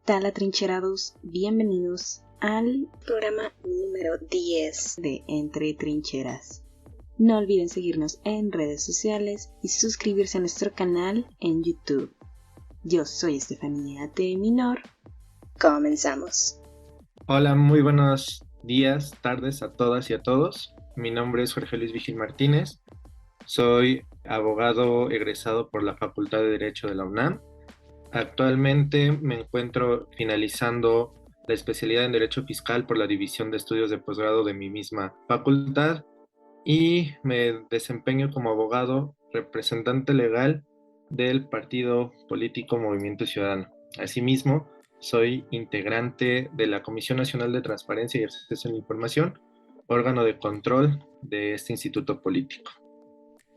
tal, atrincherados? Bienvenidos al programa número 10 de Entre Trincheras. No olviden seguirnos en redes sociales y suscribirse a nuestro canal en YouTube. Yo soy Estefanía T. Minor. Comenzamos. Hola, muy buenos días, tardes a todas y a todos. Mi nombre es Jorge Luis Vigil Martínez. Soy abogado egresado por la Facultad de Derecho de la UNAM. Actualmente me encuentro finalizando la especialidad en Derecho Fiscal por la División de Estudios de Posgrado de mi misma facultad y me desempeño como abogado representante legal del partido político Movimiento Ciudadano. Asimismo, soy integrante de la Comisión Nacional de Transparencia y Acceso a la Información, órgano de control de este instituto político.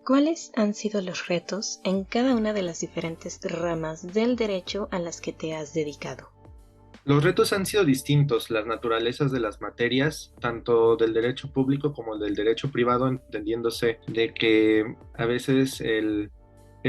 ¿Cuáles han sido los retos en cada una de las diferentes ramas del derecho a las que te has dedicado? Los retos han sido distintos, las naturalezas de las materias, tanto del derecho público como del derecho privado, entendiéndose de que a veces el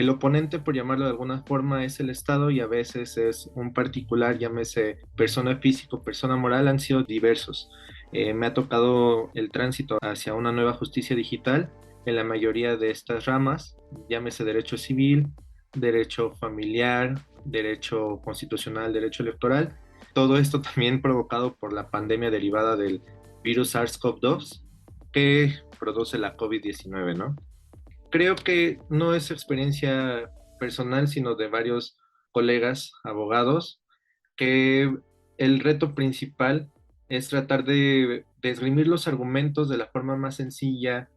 oponente, por llamarlo de alguna forma, es el Estado y a veces es un particular, llámese persona física o persona moral, han sido diversos. Me ha tocado el tránsito hacia una nueva justicia digital en la mayoría de estas ramas, llámese derecho civil, derecho familiar, derecho constitucional, derecho electoral. Todo esto también provocado por la pandemia derivada del virus SARS-CoV-2 que produce la COVID-19, ¿no? Creo que no es experiencia personal, sino de varios colegas abogados, que el reto principal es tratar de esgrimir los argumentos de la forma más sencilla,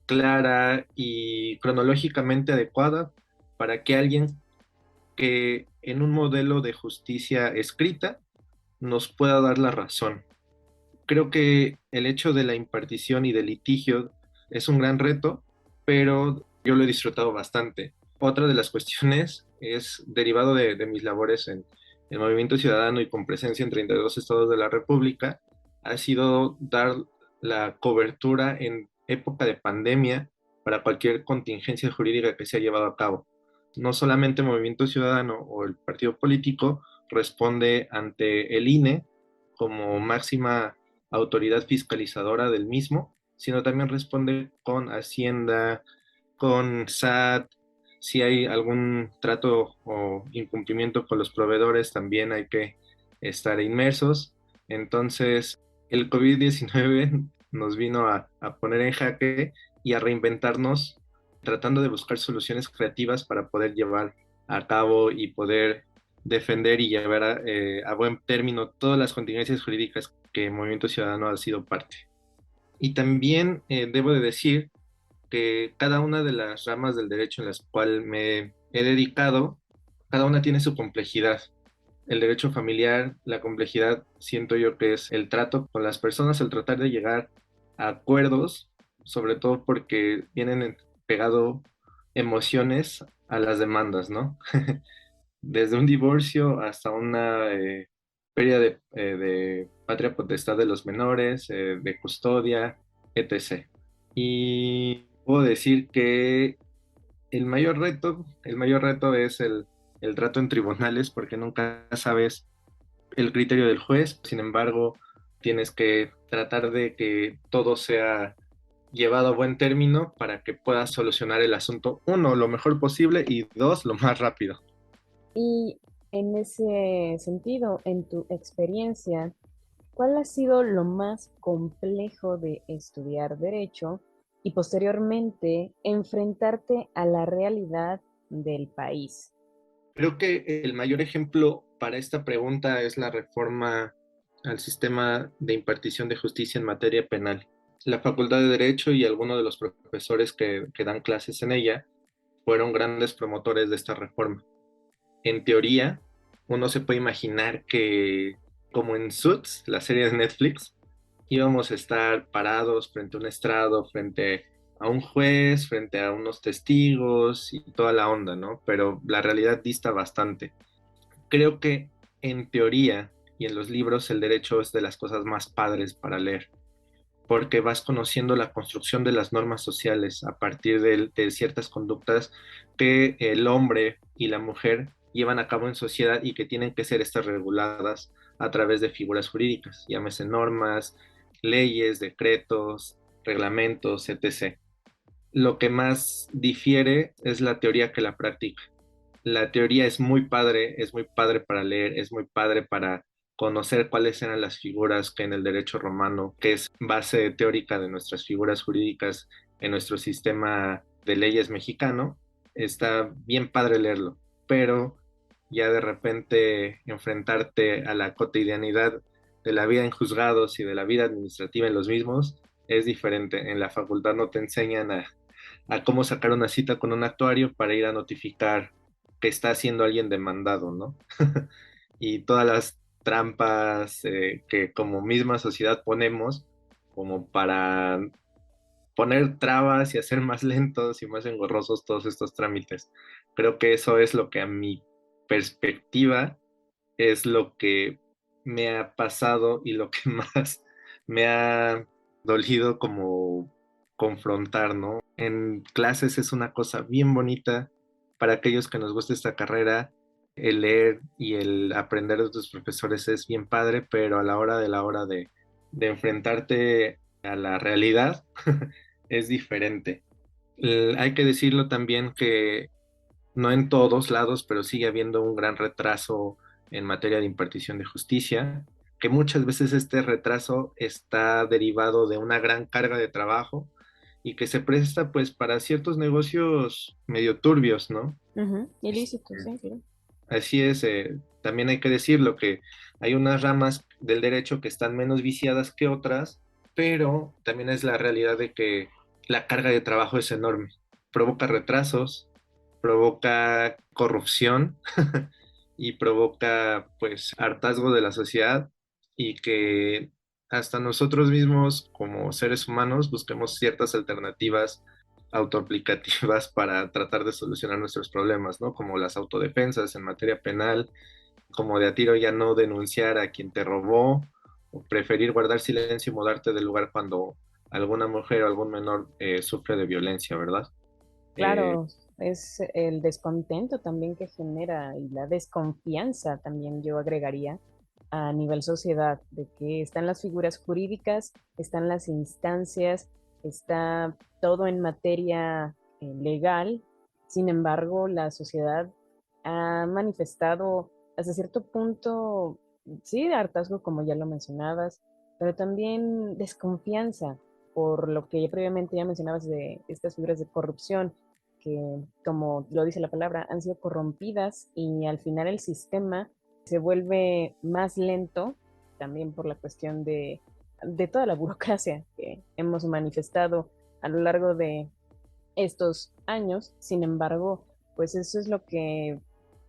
clara y cronológicamente adecuada para que alguien que en un modelo de justicia escrita nos pueda dar la razón. Creo que el hecho de la impartición y del litigio es un gran reto, pero yo lo he disfrutado bastante. Otra de las cuestiones es derivado de mis labores en el Movimiento Ciudadano y con presencia en 32 estados de la República, ha sido dar la cobertura en época de pandemia para cualquier contingencia jurídica que se ha llevado a cabo. No solamente el Movimiento Ciudadano o el partido político responde ante el INE como máxima autoridad fiscalizadora del mismo, sino también responde con Hacienda, con SAT. Si hay algún trato o incumplimiento con los proveedores, también hay que estar inmersos. Entonces, el COVID-19 nos vino a poner en jaque y a reinventarnos, tratando de buscar soluciones creativas para poder llevar a cabo y poder defender y llevar a buen término todas las contingencias jurídicas que Movimiento Ciudadano ha sido parte. Y también debo de decir que cada una de las ramas del derecho en las cuales me he dedicado, cada una tiene su complejidad. El derecho familiar, la complejidad siento yo que es el trato con las personas, el tratar de llegar a acuerdos, sobre todo porque vienen pegado emociones a las demandas, ¿no? Desde un divorcio hasta una pérdida de patria potestad de los menores, de custodia, etc. Y puedo decir que el mayor reto es el trato en tribunales porque nunca sabes el criterio del juez. Sin embargo, tienes que tratar de que todo sea llevado a buen término para que puedas solucionar el asunto, uno, lo mejor posible y dos, lo más rápido. Y en ese sentido, en tu experiencia, ¿cuál ha sido lo más complejo de estudiar derecho y posteriormente enfrentarte a la realidad del país? Creo que el mayor ejemplo para esta pregunta es la reforma al sistema de impartición de justicia en materia penal. La Facultad de Derecho y algunos de los profesores que dan clases en ella fueron grandes promotores de esta reforma. En teoría, uno se puede imaginar que, como en Suits, la serie de Netflix, íbamos a estar parados frente a un estrado, frente a un juez, frente a unos testigos y toda la onda, ¿no? Pero la realidad dista bastante. Creo que en teoría y en los libros el derecho es de las cosas más padres para leer, porque vas conociendo la construcción de las normas sociales a partir de ciertas conductas que el hombre y la mujer llevan a cabo en sociedad y que tienen que ser estas reguladas a través de figuras jurídicas, llámese normas, leyes, decretos, reglamentos, etc. Lo que más difiere es la teoría que la práctica. La teoría es muy padre para leer, es muy padre para conocer cuáles eran las figuras que en el derecho romano, que es base teórica de nuestras figuras jurídicas en nuestro sistema de leyes mexicano. Está bien padre leerlo, pero ya de repente enfrentarte a la cotidianidad de la vida en juzgados y de la vida administrativa en los mismos es diferente. En la facultad no te enseñan a cómo sacar una cita con un actuario para ir a notificar que está siendo alguien demandado, ¿no? Y todas las trampas que como misma sociedad ponemos como para poner trabas y hacer más lentos y más engorrosos todos estos trámites. Creo que eso es lo que a mi perspectiva es lo que me ha pasado y lo que más me ha dolido como confrontar, ¿no? En clases es una cosa bien bonita para aquellos que nos gusta esta carrera. El leer y el aprender de tus profesores es bien padre, pero a la hora de enfrentarte a la realidad es diferente. Hay que decirlo también que no en todos lados, pero sigue habiendo un gran retraso en materia de impartición de justicia, que muchas veces este retraso está derivado de una gran carga de trabajo y que se presta pues para ciertos negocios medio turbios, ¿no? Ilícito, sí, sí. Así es, también hay que decirlo que hay unas ramas del derecho que están menos viciadas que otras, pero también es la realidad de que la carga de trabajo es enorme, provoca retrasos, provoca corrupción y provoca pues hartazgo de la sociedad y que hasta nosotros mismos como seres humanos busquemos ciertas alternativas autoaplicativas para tratar de solucionar nuestros problemas, ¿no? Como las autodefensas en materia penal, como de a tiro ya no denunciar a quien te robó, o preferir guardar silencio y mudarte del lugar cuando alguna mujer o algún menor sufre de violencia, ¿verdad? Eh, Claro, es el descontento también que genera y la desconfianza también yo agregaría a nivel sociedad, de que están las figuras jurídicas, están las instancias, está todo en materia legal. Sin embargo, la sociedad ha manifestado hasta cierto punto, sí, de hartazgo, como ya lo mencionabas, pero también desconfianza por lo que ya previamente ya mencionabas de estas figuras de corrupción que, como lo dice la palabra, han sido corrompidas y al final el sistema se vuelve más lento, también por la cuestión de toda la burocracia que hemos manifestado a lo largo de estos años. Sin embargo, pues eso es lo que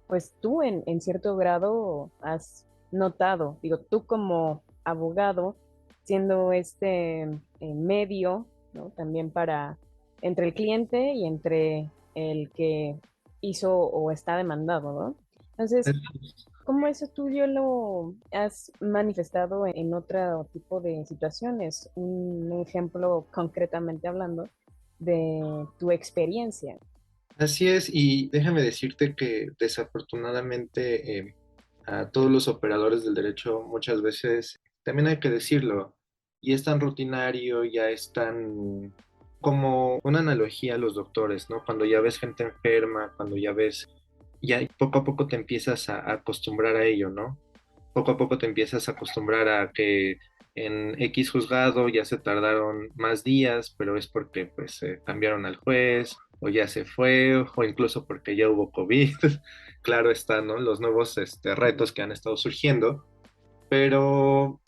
pues tú en cierto grado has notado. Digo, tú como abogado, siendo este medio, ¿no? También para entre el cliente y entre el que hizo o está demandado, ¿no? Entonces, ¿cómo eso tú yo lo has manifestado en otro tipo de situaciones? Un ejemplo concretamente hablando de tu experiencia. Así es, y déjame decirte que desafortunadamente a todos los operadores del derecho muchas veces, también hay que decirlo, y es tan rutinario, ya es tan como una analogía a los doctores, ¿no? Cuando ya ves gente enferma, cuando ya ves, ya poco a poco te empiezas a acostumbrar a ello, ¿no? Poco a poco te empiezas a acostumbrar a que en X juzgado ya se tardaron más días, pero es porque pues cambiaron al juez o ya se fue o incluso porque ya hubo COVID. Claro está, ¿no? Los nuevos retos que han estado surgiendo, pero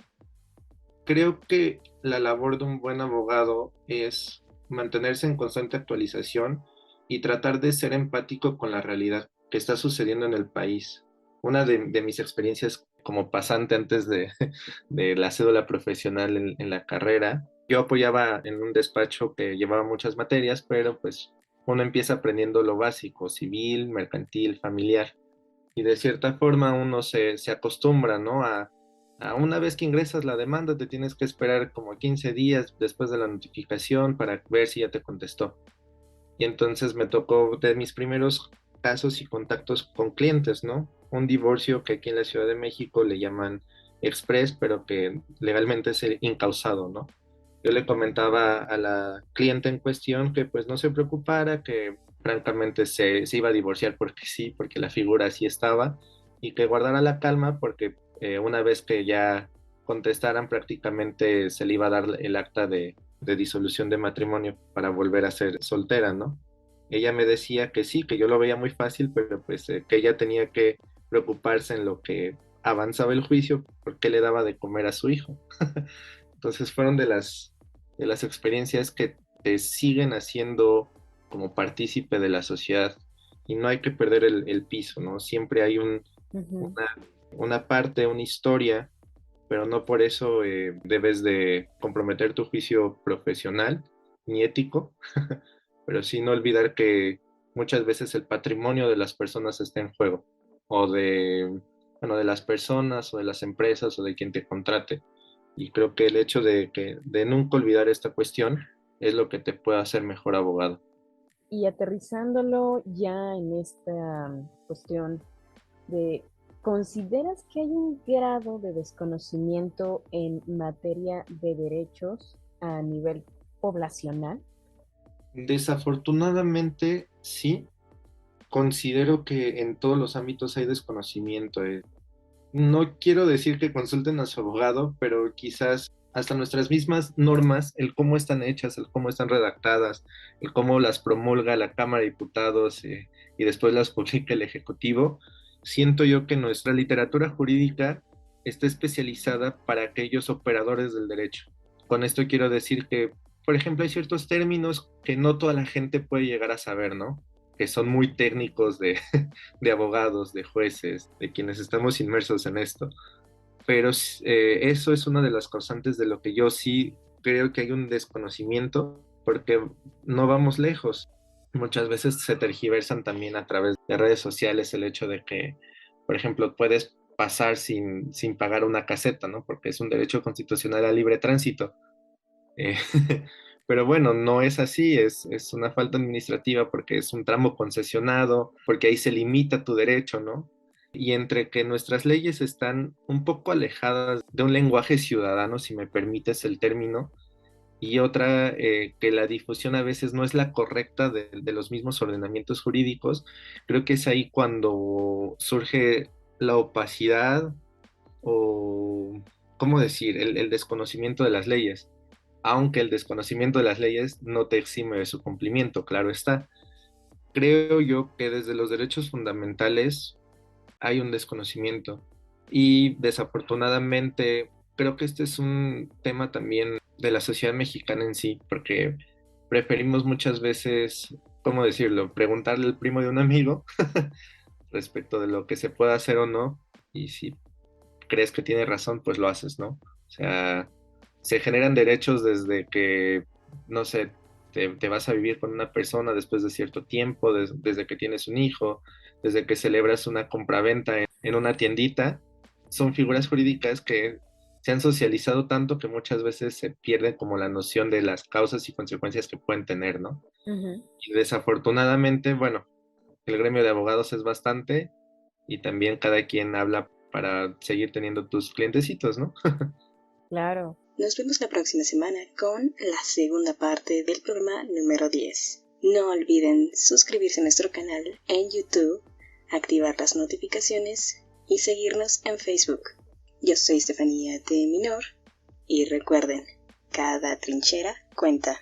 creo que la labor de un buen abogado es mantenerse en constante actualización y tratar de ser empático con la realidad que está sucediendo en el país. Una de mis experiencias como pasante antes de la cédula profesional en la carrera, yo apoyaba en un despacho que llevaba muchas materias, pero pues uno empieza aprendiendo lo básico, civil, mercantil, familiar, y de cierta forma uno se acostumbra, ¿no? A una vez que ingresas la demanda, te tienes que esperar como 15 días después de la notificación para ver si ya te contestó. Y entonces me tocó de mis primeros casos y contactos con clientes, ¿no? Un divorcio que aquí en la Ciudad de México le llaman express, pero que legalmente es el incausado, ¿no? Yo le comentaba a la cliente en cuestión que pues no se preocupara, que francamente se iba a divorciar porque sí, porque la figura así estaba, y que guardara la calma porque una vez que ya contestaran prácticamente se le iba a dar el acta de disolución de matrimonio para volver a ser soltera, ¿no? Ella me decía que sí, que yo lo veía muy fácil, pero pues que ella tenía que preocuparse en lo que avanzaba el juicio porque le daba de comer a su hijo. Entonces fueron de las experiencias que te siguen haciendo como partícipe de la sociedad y no hay que perder el piso, ¿no? Siempre hay Ujú. una parte, una historia, pero no por eso debes de comprometer tu juicio profesional ni ético, pero sí no olvidar que muchas veces el patrimonio de las personas está en juego, o bueno, de las personas, o de las empresas, o de quien te contrate. Y creo que el hecho de nunca olvidar esta cuestión es lo que te puede hacer mejor abogado. Y aterrizándolo ya en esta cuestión de, ¿consideras que hay un grado de desconocimiento en materia de derechos a nivel poblacional? Desafortunadamente, sí, considero que en todos los ámbitos hay desconocimiento. No quiero decir que consulten a su abogado, pero quizás hasta nuestras mismas normas, el cómo están hechas, el cómo están redactadas, el cómo las promulga la Cámara de Diputados y después las publica el Ejecutivo, siento yo que nuestra literatura jurídica está especializada para aquellos operadores del derecho. Con esto quiero decir que, por ejemplo, hay ciertos términos que no toda la gente puede llegar a saber, ¿no? Que son muy técnicos de abogados, de jueces, de quienes estamos inmersos en esto. Pero eso es una de las causantes de lo que yo sí creo que hay un desconocimiento, porque no vamos lejos. Muchas veces se tergiversan también a través de redes sociales el hecho de que, por ejemplo, puedes pasar sin pagar una caseta, ¿no? Porque es un derecho constitucional al libre tránsito. Eh, pero bueno, no es así, es una falta administrativa porque es un tramo concesionado, porque ahí se limita tu derecho, ¿no? Y entre que nuestras leyes están un poco alejadas de un lenguaje ciudadano, si me permites el término, y otra, que la difusión a veces no es la correcta de los mismos ordenamientos jurídicos, creo que es ahí cuando surge la opacidad o, ¿cómo decir?, el desconocimiento de las leyes, aunque el desconocimiento de las leyes no te exime de su cumplimiento, claro está. Creo yo que desde los derechos fundamentales hay un desconocimiento y desafortunadamente creo que este es un tema también de la sociedad mexicana en sí, porque preferimos muchas veces, ¿cómo decirlo?, preguntarle al primo de un amigo respecto de lo que se puede hacer o no, y si crees que tiene razón, pues lo haces, ¿no? O sea, se generan derechos desde que, no sé, te vas a vivir con una persona después de cierto tiempo, desde que tienes un hijo, desde que celebras una compraventa en una tiendita. Son figuras jurídicas que se han socializado tanto que muchas veces se pierde como la noción de las causas y consecuencias que pueden tener, ¿no? Ujú. Y desafortunadamente, bueno, el gremio de abogados es bastante y también cada quien habla para seguir teniendo tus clientecitos, ¿no? Claro. Nos vemos la próxima semana con la segunda parte del programa número 10. No olviden suscribirse a nuestro canal en YouTube, activar las notificaciones y seguirnos en Facebook. Yo soy Estefanía de Minor y recuerden, cada trinchera cuenta.